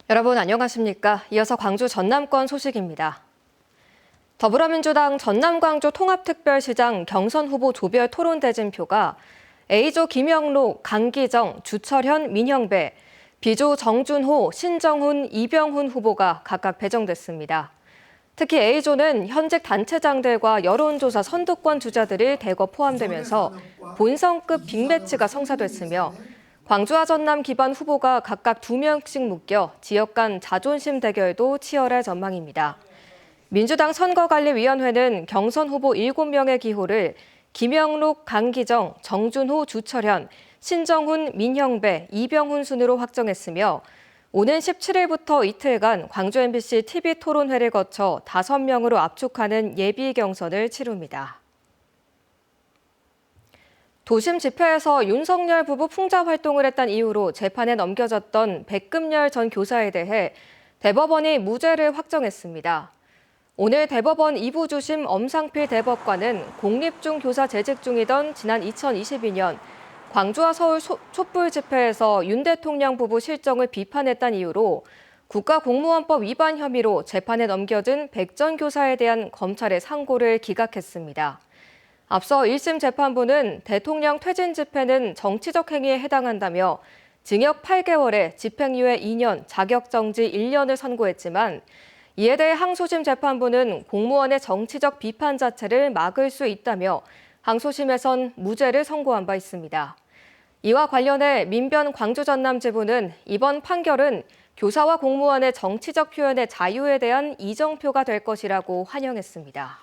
여러분 안녕하십니까? 이어서 광주 전남권 소식입니다. 더불어민주당 전남-광주 통합특별시장 경선 후보 조별 토론 대진표가 A조 김영록, 강기정, 주철현, 민형배, B조 정준호, 신정훈, 이병훈 후보가 각각 배정됐습니다. 특히 A조는 현직 단체장들과 여론조사 선두권 주자들이 대거 포함되면서 본선급 빅매치가 성사됐으며 광주와 전남 기반 후보가 각각 2명씩 묶여 지역 간 자존심 대결도 치열할 전망입니다. 민주당 선거관리위원회는 경선 후보 7명의 기호를 김영록, 강기정, 정준호, 주철현, 신정훈, 민형배, 이병훈 순으로 확정했으며 오는 17일부터 이틀간 광주 MBC TV 토론회를 거쳐 5명으로 압축하는 예비 경선을 치릅니다. 도심 집회에서 윤석열 부부 풍자 활동을 했다는 이유로 재판에 넘겨졌던 백금열 전 교사에 대해 대법원이 무죄를 확정했습니다. 오늘 대법원 2부 주심 엄상필 대법관은 공립중교사 재직 중이던 지난 2022년 광주와 서울 촛불 집회에서 윤 대통령 부부 실정을 비판했다는 이유로 국가공무원법 위반 혐의로 재판에 넘겨진 백 전 교사에 대한 검찰의 상고를 기각했습니다. 앞서 1심 재판부는 대통령 퇴진 집회는 정치적 행위에 해당한다며 징역 8개월에 집행유예 2년, 자격정지 1년을 선고했지만 이에 대해 항소심 재판부는 공무원의 정치적 비판 자체를 막을 수 있다며 항소심에선 무죄를 선고한 바 있습니다. 이와 관련해 민변 광주 전남지부는 이번 판결은 교사와 공무원의 정치적 표현의 자유에 대한 이정표가 될 것이라고 환영했습니다.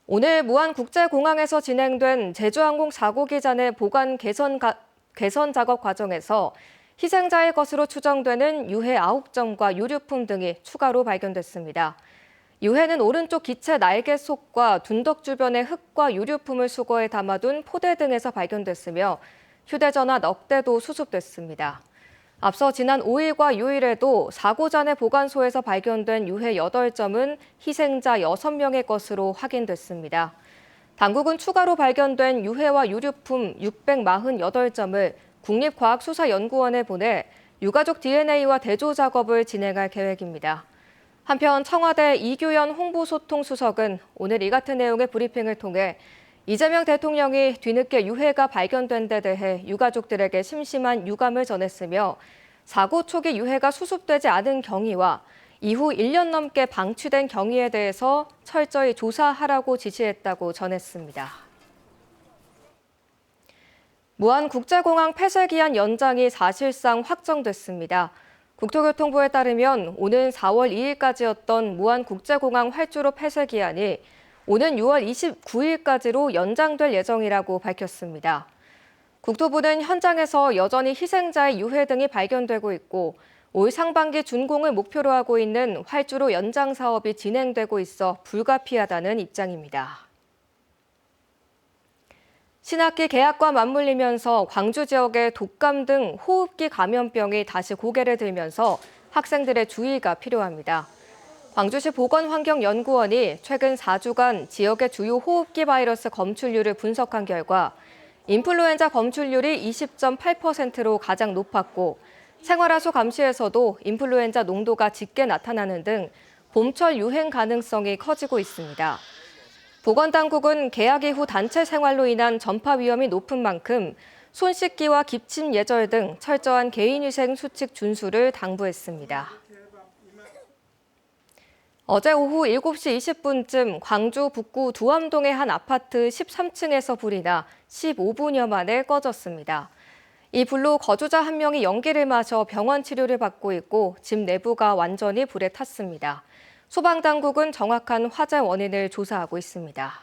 오늘 무안국제공항에서 진행된 제주항공 사고 기잔의 보관 개선 작업 과정에서 희생자의 것으로 추정되는 유해 9점과 유류품 등이 추가로 발견됐습니다. 유해는 오른쪽 기체 날개 속과 둔덕 주변의 흙과 유류품을 수거해 담아둔 포대 등에서 발견됐으며 휴대전화 넉 대도 수습됐습니다. 앞서 지난 5일과 6일에도 사고 전에 보관소에서 발견된 유해 8점은 희생자 6명의 것으로 확인됐습니다. 당국은 추가로 발견된 유해와 유류품 648점을 국립과학수사연구원에 보내 유가족 DNA와 대조 작업을 진행할 계획입니다. 한편 청와대 이규현 홍보소통수석은 오늘 이 같은 내용의 브리핑을 통해 이재명 대통령이 뒤늦게 유해가 발견된 데 대해 유가족들에게 심심한 유감을 전했으며 사고 초기 유해가 수습되지 않은 경위와 이후 1년 넘게 방치된 경위에 대해서 철저히 조사하라고 지시했다고 전했습니다. 무안국제공항 폐쇄 기한 연장이 사실상 확정됐습니다. 국토교통부에 따르면 오는 4월 2일까지였던 무안국제공항 활주로 폐쇄 기한이 오는 6월 29일까지로 연장될 예정이라고 밝혔습니다. 국토부는 현장에서 여전히 희생자의 유해 등이 발견되고 있고 올 상반기 준공을 목표로 하고 있는 활주로 연장 사업이 진행되고 있어 불가피하다는 입장입니다. 신학기 개학과 맞물리면서 광주 지역의 독감 등 호흡기 감염병이 다시 고개를 들면서 학생들의 주의가 필요합니다. 광주시 보건환경연구원이 최근 4주간 지역의 주요 호흡기 바이러스 검출률을 분석한 결과 인플루엔자 검출률이 20.8%로 가장 높았고 생활하수 감시에서도 인플루엔자 농도가 짙게 나타나는 등 봄철 유행 가능성이 커지고 있습니다. 보건당국은 개학 이후 단체 생활로 인한 전파 위험이 높은 만큼 손 씻기와 기침 예절 등 철저한 개인위생 수칙 준수를 당부했습니다. 어제 오후 7시 20분쯤 광주 북구 두암동의 한 아파트 13층에서 불이 나 15분여 만에 꺼졌습니다. 이 불로 거주자 한 명이 연기를 마셔 병원 치료를 받고 있고 집 내부가 완전히 불에 탔습니다. 소방당국은 정확한 화재 원인을 조사하고 있습니다.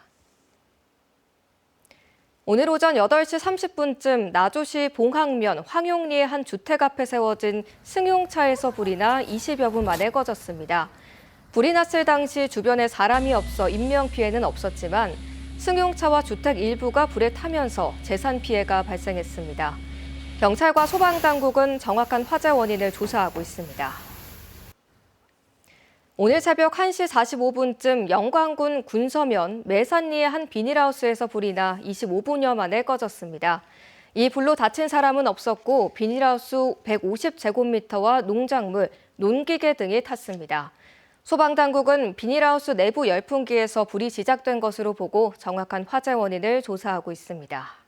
오늘 오전 8시 30분쯤 나주시 봉학면 황용리의 한 주택 앞에 세워진 승용차에서 불이 나 20여 분 만에 꺼졌습니다. 불이 났을 당시 주변에 사람이 없어 인명피해는 없었지만 승용차와 주택 일부가 불에 타면서 재산 피해가 발생했습니다. 경찰과 소방당국은 정확한 화재 원인을 조사하고 있습니다. 오늘 새벽 1시 45분쯤 영광군 군서면 매산리의 한 비닐하우스에서 불이 나 25분여 만에 꺼졌습니다. 이 불로 다친 사람은 없었고 비닐하우스 150제곱미터와 농작물, 농기계 등이 탔습니다. 소방당국은 비닐하우스 내부 열풍기에서 불이 시작된 것으로 보고 정확한 화재 원인을 조사하고 있습니다.